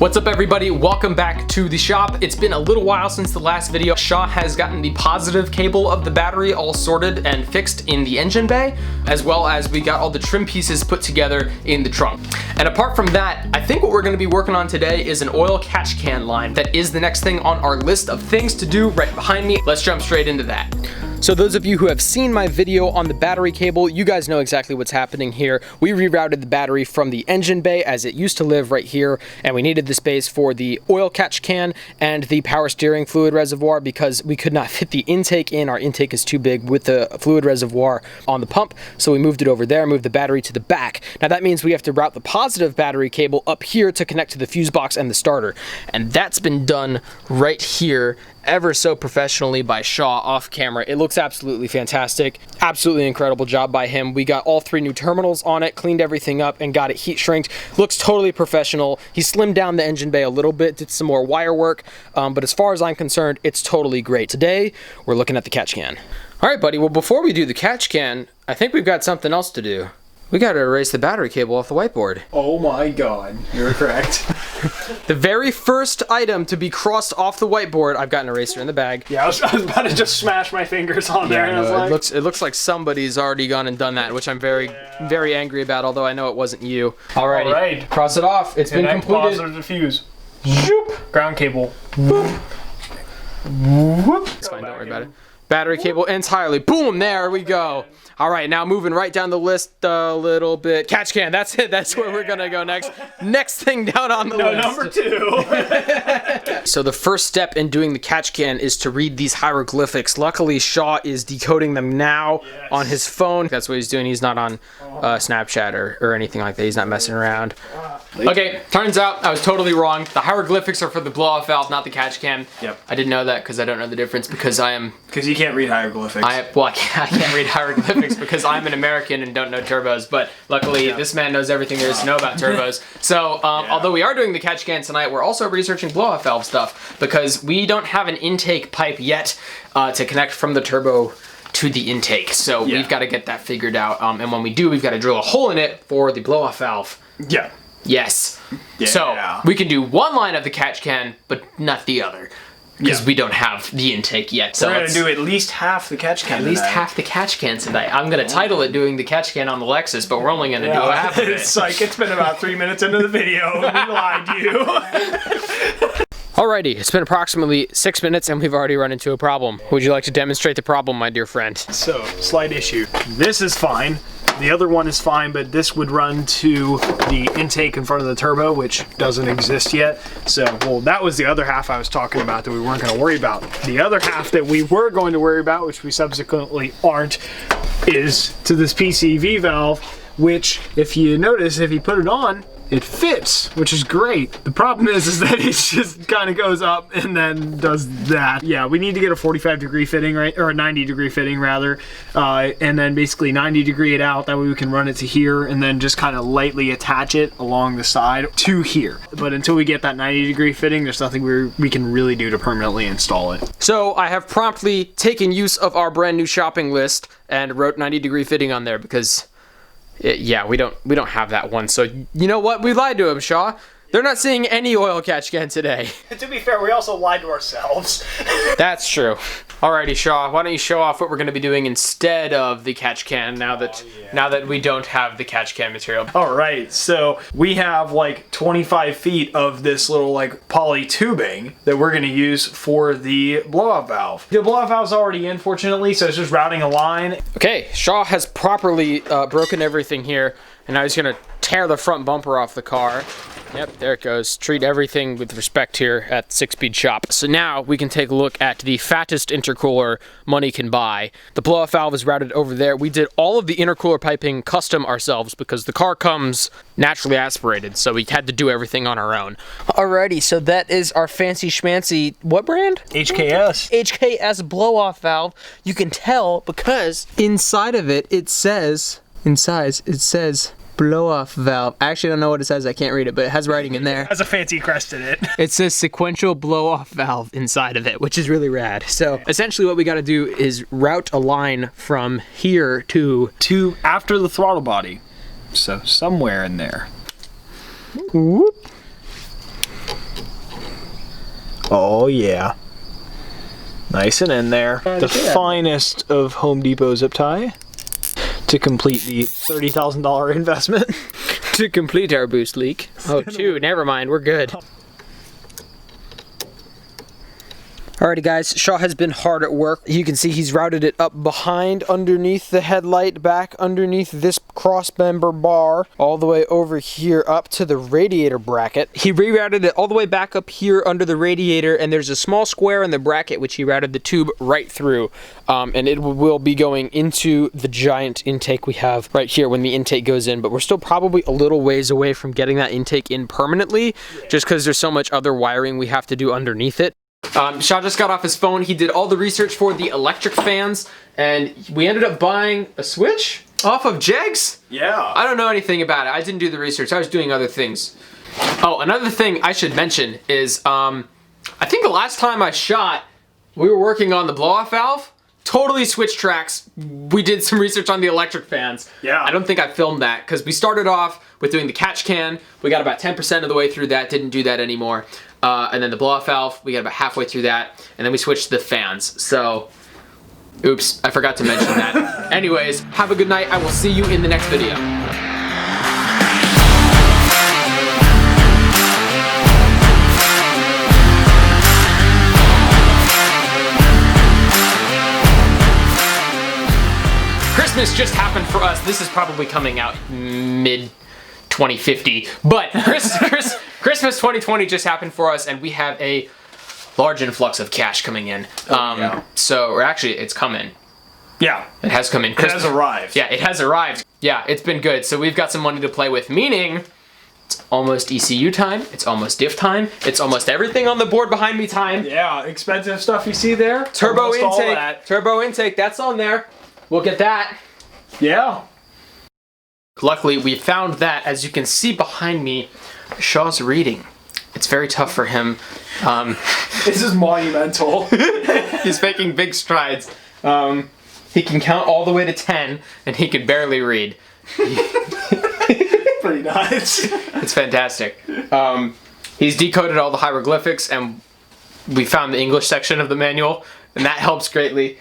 What's up everybody, welcome back to the shop. It's been a little while since the last video. Shaw has gotten the positive cable of the battery all sorted and fixed in the engine bay, as well as we got all the trim pieces put together in the trunk. And apart from that, I think what we're gonna be working on today is an oil catch can line. That is the next thing on our list of things to do right behind me. Let's jump straight into that. So those of you who have seen my video on the battery cable, you guys know exactly what's happening here. We rerouted the battery from the engine bay, as it used to live right here, and we needed the space for the oil catch can and the power steering fluid reservoir because we could not fit the intake in. Our intake is too big with the fluid reservoir on the pump, so we moved it over there, moved the battery to the back. Now that means we have to route the positive battery cable up here to connect to the fuse box and the starter, and that's been done right here ever so professionally by Shaw off camera. It looks absolutely fantastic. Absolutely incredible job by him. We got all 3 new terminals on it, cleaned everything up, and got it heat shrinked. Looks totally professional. He slimmed down the engine bay a little bit, did some more wire work, but as far as I'm concerned, it's totally great. Today, we're looking at the catch can. All right, buddy, well, before we do the catch can, I think we've got something else to do. We gotta erase the battery cable off the whiteboard. Oh my god, you're correct. The very first item to be crossed off the whiteboard, I've got an eraser in the bag. Yeah, I was about to just smash my fingers on there, and I was like... It looks like somebody's already gone and done that, which I'm very angry about, although I know it wasn't you. Alrighty, all right. Cross it off. It's been completed. Positive fuse. Shoop. Ground cable. Boop. Whoop. It's fine, don't worry about it. Battery cable entirely. Boom, there we go. All right, now moving right down the list a little bit. Catch can, that's it. That's where we're gonna go next. Next thing down on the list. Number 2. So the first step in doing the catch can is to read these hieroglyphics. Luckily, Shaw is decoding them now on his phone. That's what he's doing. He's not on Snapchat or anything like that. He's not messing around. Okay, turns out I was totally wrong. The hieroglyphics are for the blow-off valve, not the catch can. Yep. I didn't know that because I don't know the difference because I am... Because you can't read hieroglyphics. I can't read hieroglyphics because I'm an American and don't know turbos, but luckily this man knows everything there is to know about turbos. So although we are doing the catch can tonight, we're also researching blow-off valve stuff because we don't have an intake pipe yet to connect from the turbo to the intake. So we've got to get that figured out. And when we do, we've got to drill a hole in it for the blow-off valve. Yeah. Yes. Yeah. So we can do one line of the catch can, but not the other. Because we don't have the intake yet. So we're going to do at least half the catch can At least half the catch can tonight. I'm going to title it doing the catch can on the Lexus, but we're only going to do half of it. It's like, it's been about 3 minutes into the video. We lied to you. Alrighty, it's been approximately 6 minutes and we've already run into a problem. Would you like to demonstrate the problem, my dear friend? So, slight issue. This is fine. The other one is fine, but this would run to the intake in front of the turbo, which doesn't exist yet. So, well, that was the other half I was talking about that we weren't going to worry about. The other half that we were going to worry about, which we subsequently aren't, is to this PCV valve, which, if you notice, if you put it on, it fits, which is great. The problem is that it just kind of goes up and then does that. Yeah, we need to get a 45-degree fitting, right? Or a 90-degree fitting, rather. And then basically 90-degree it out. That way we can run it to here and then just kind of lightly attach it along the side to here. But until we get that 90-degree fitting, there's nothing we can really do to permanently install it. So I have promptly taken use of our brand new shopping list and wrote 90-degree fitting on there because... yeah, we don't have that one. So you know what? We lied to him, Shaw. They're not seeing any oil catch can today. To be fair, we also lied to ourselves. That's true. Alrighty, Shaw, why don't you show off what we're going to be doing instead of the catch can now that we don't have the catch can material. Alright, so we have like 25 feet of this little like poly tubing that we're going to use for the blow-off valve. The blow-off valve's already in, fortunately, so it's just routing a line. Okay, Shaw has properly broken everything here, and now he's going to tear the front bumper off the car. Yep, there it goes. Treat everything with respect here at 6-Speed Shop. So now we can take a look at the fattest intercooler money can buy. The blow-off valve is routed over there. We did all of the intercooler piping custom ourselves because the car comes naturally aspirated, so we had to do everything on our own. Alrighty, so that is our fancy schmancy, what brand? HKS. HKS blow-off valve. You can tell because inside of it, it says blow-off valve. I actually don't know what it says. I can't read it, but it has writing in there. It has a fancy crest in it. It says sequential blow-off valve inside of it, which is really rad. So essentially what we got to do is route a line from here to after the throttle body. So somewhere in there. Whoop. Oh yeah. Nice and in there. The finest of Home Depot zip tie to complete the $30,000 investment. To complete our boost leak. Oh, 2, never mind, we're good. Alrighty guys, Shaw has been hard at work. You can see he's routed it up behind, underneath the headlight, back underneath this cross member bar, all the way over here up to the radiator bracket. He rerouted it all the way back up here under the radiator, and there's a small square in the bracket which he routed the tube right through. And it will be going into the giant intake we have right here when the intake goes in, but we're still probably a little ways away from getting that intake in permanently, just because there's so much other wiring we have to do underneath it. Shaw just got off his phone. He did all the research for the electric fans, and we ended up buying a switch off of Jegs. Yeah. I don't know anything about it. I didn't do the research. I was doing other things. Oh, another thing I should mention is, I think the last time I shot, we were working on the blow-off valve. Totally switched tracks. We did some research on the electric fans. Yeah. I don't think I filmed that because we started off with doing the catch can. We got about 10% of the way through that. Didn't do that anymore. And then the blow-off valve, we got about halfway through that. And then we switched to the fans. So, oops, I forgot to mention that. Anyways, have a good night. I will see you in the next video. Christmas just happened for us. This is probably coming out mid 2050, but Christmas 2020 just happened for us, and we have a large influx of cash coming in. Yeah. So, or actually, it's coming. Yeah. It has come in. It has arrived. Yeah, it has arrived. Yeah, it's been good. So we've got some money to play with, meaning it's almost ECU time. It's almost diff time. It's almost everything on the board behind me time. Yeah, expensive stuff you see there. Turbo Almost all intake. that. Turbo intake. That's on there. We'll get that. Yeah. Luckily, we found that. As you can see behind me, Shaw's reading. It's very tough for him. This is monumental. He's making big strides. He can count all the way to 10, and he can barely read. Pretty nice. It's fantastic. He's decoded all the hieroglyphics, and we found the English section of the manual, and that helps greatly.